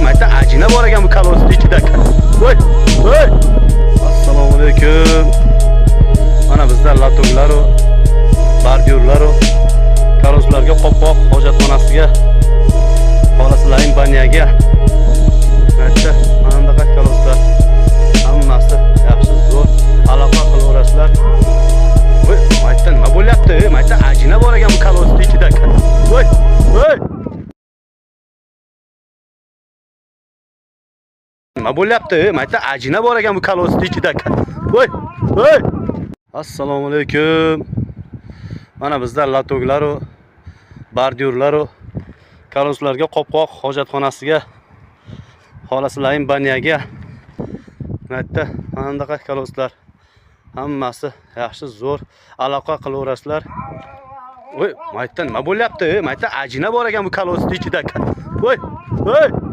Mayta ajina bor ekan bu kolosning ichida. Voy, voy. Assalomu alaykum. Mana bizda latoglar va bordyurlar va koloslarga qopqoq hojatxonasiga, xolasalaring banyaga. Mayta mana bunaqa koloslar hammasi yaxshi zo'r aloqa qilaverasizlar. Voy, mayta nima bo'lyapti? Mayta ajina bor ekan bu kolosning ichida. Voy, voy. Nima bo'lyapti? Mayta ajina bor ekan bu kolosning ichida. Voy, voy. Assalomu alaykum. Mana bizda latoglar va bordyurlar va koloslarga qopqoq hojatxonasiga, xolasalaring banyaga. Mayta mana bunaqa koloslar hammasi yaxshi zo'r aloqa qilaverasizlar. Voy, mayta nima bo'lyapti? Mayta ajina bor ekan bu kolosning ichida. Voy, voy.